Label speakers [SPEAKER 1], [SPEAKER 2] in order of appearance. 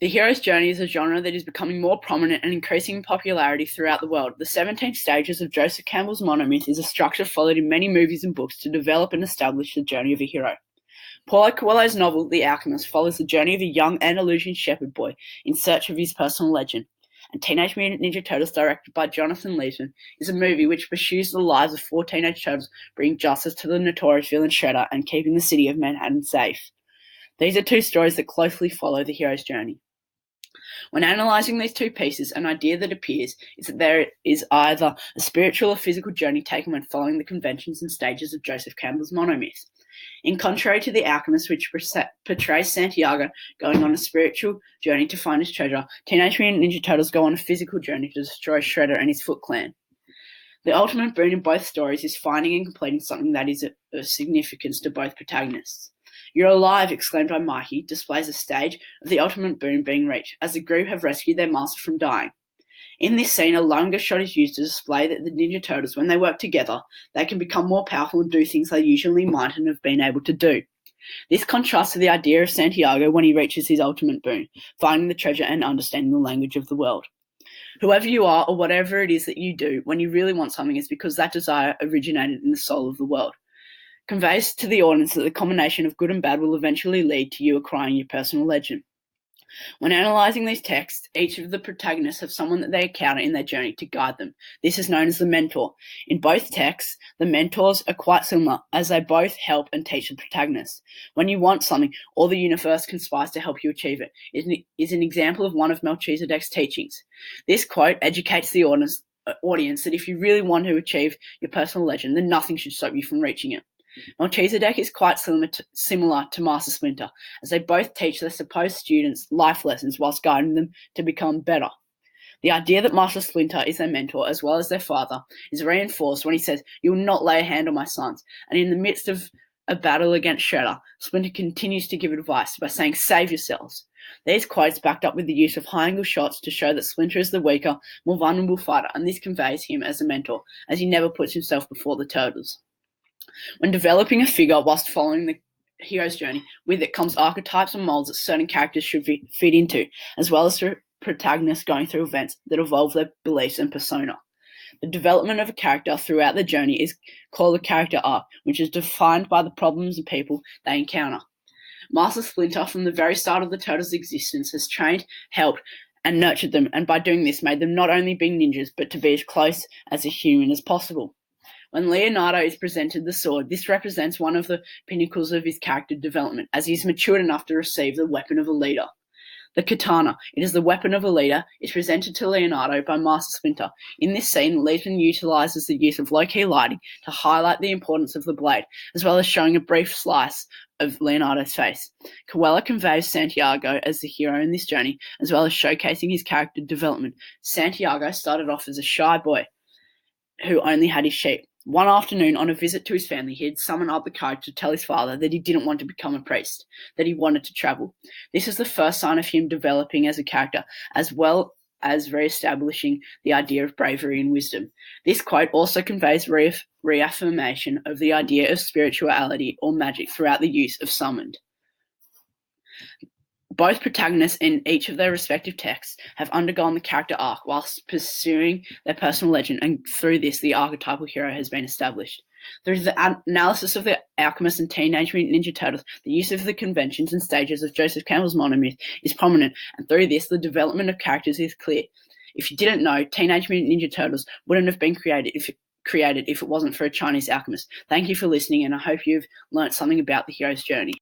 [SPEAKER 1] The hero's journey is a genre that is becoming more prominent and increasing in popularity throughout the world. The 17 stages of Joseph Campbell's monomyth is a structure followed in many movies and books to develop and establish the journey of a hero. Paulo Coelho's novel, The Alchemist, follows the journey of a young Andalusian shepherd boy in search of his personal legend. And Teenage Mutant Ninja Turtles, directed by Jonathan Liebman, is a movie which pursues the lives of 4 teenage turtles, bringing justice to the notorious villain Shredder and keeping the city of Manhattan safe. These are 2 stories that closely follow the hero's journey. When analysing these 2 pieces, an idea that appears is that there is either a spiritual or physical journey taken when following the conventions and stages of Joseph Campbell's monomyth. In contrary to The Alchemist, which portrays Santiago going on a spiritual journey to find his treasure, Teenage Mutant Ninja Turtles go on a physical journey to destroy Shredder and his Foot Clan. The ultimate boon in both stories is finding and completing something that is of significance to both protagonists. "You're alive!" exclaimed by Mikey, displays a stage of the ultimate boon being reached, as the group have rescued their master from dying. In this scene, a longer shot is used to display that the Ninja Turtles, when they work together, they can become more powerful and do things they usually mightn't have been able to do. This contrasts to the idea of Santiago when he reaches his ultimate boon, finding the treasure and understanding the language of the world. Whoever you are, or whatever it is that you do, when you really want something, is because that desire originated in the soul of the world. Conveys to the audience that the combination of good and bad will eventually lead to you acquiring your personal legend. When analysing these texts, each of the protagonists have someone that they encounter in their journey to guide them. This is known as the mentor. In both texts, the mentors are quite similar, as they both help and teach the protagonists. When you want something, all the universe conspires to help you achieve it. It is an example of one of Melchizedek's teachings. This quote educates the audience that if you really want to achieve your personal legend, then nothing should stop you from reaching it. Melchizedek is quite similar to Master Splinter, as they both teach their supposed students life lessons whilst guiding them to become better. The idea that Master Splinter is their mentor as well as their father is reinforced when he says, "You will not lay a hand on my sons," and in the midst of a battle against Shredder, Splinter continues to give advice by saying, "Save yourselves." These quotes backed up with the use of high-angle shots to show that Splinter is the weaker, more vulnerable fighter, and this conveys him as a mentor, as he never puts himself before the Turtles. When developing a figure whilst following the hero's journey, with it comes archetypes and molds that certain characters should fit into, as well as the protagonists going through events that evolve their beliefs and persona. The development of a character throughout the journey is called a character arc, which is defined by the problems and people they encounter. Master Splinter, from the very start of the Turtles' existence, has trained, helped, and nurtured them, and by doing this made them not only be ninjas, but to be as close as a human as possible. When Leonardo is presented the sword, this represents one of the pinnacles of his character development, as he is matured enough to receive the weapon of a leader. The katana, it is the weapon of a leader, is presented to Leonardo by Master Splinter. In this scene, Liebman utilizes the use of low-key lighting to highlight the importance of the blade, as well as showing a brief slice of Leonardo's face. Coelho conveys Santiago as the hero in this journey, as well as showcasing his character development. Santiago started off as a shy boy who only had his sheep. One afternoon, on a visit to his family, he had summoned up the courage to tell his father that he didn't want to become a priest, that he wanted to travel. This is the first sign of him developing as a character, as well as re-establishing the idea of bravery and wisdom. This quote also conveys reaffirmation of the idea of spirituality or magic throughout the use of summoned. Both protagonists in each of their respective texts have undergone the character arc whilst pursuing their personal legend, and through this the archetypal hero has been established. Through the analysis of The Alchemist and Teenage Mutant Ninja Turtles, the use of the conventions and stages of Joseph Campbell's monomyth is prominent, and through this the development of characters is clear. If you didn't know, Teenage Mutant Ninja Turtles wouldn't have been created if it wasn't for a Chinese alchemist. Thank you for listening, and I hope you've learnt something about the hero's journey.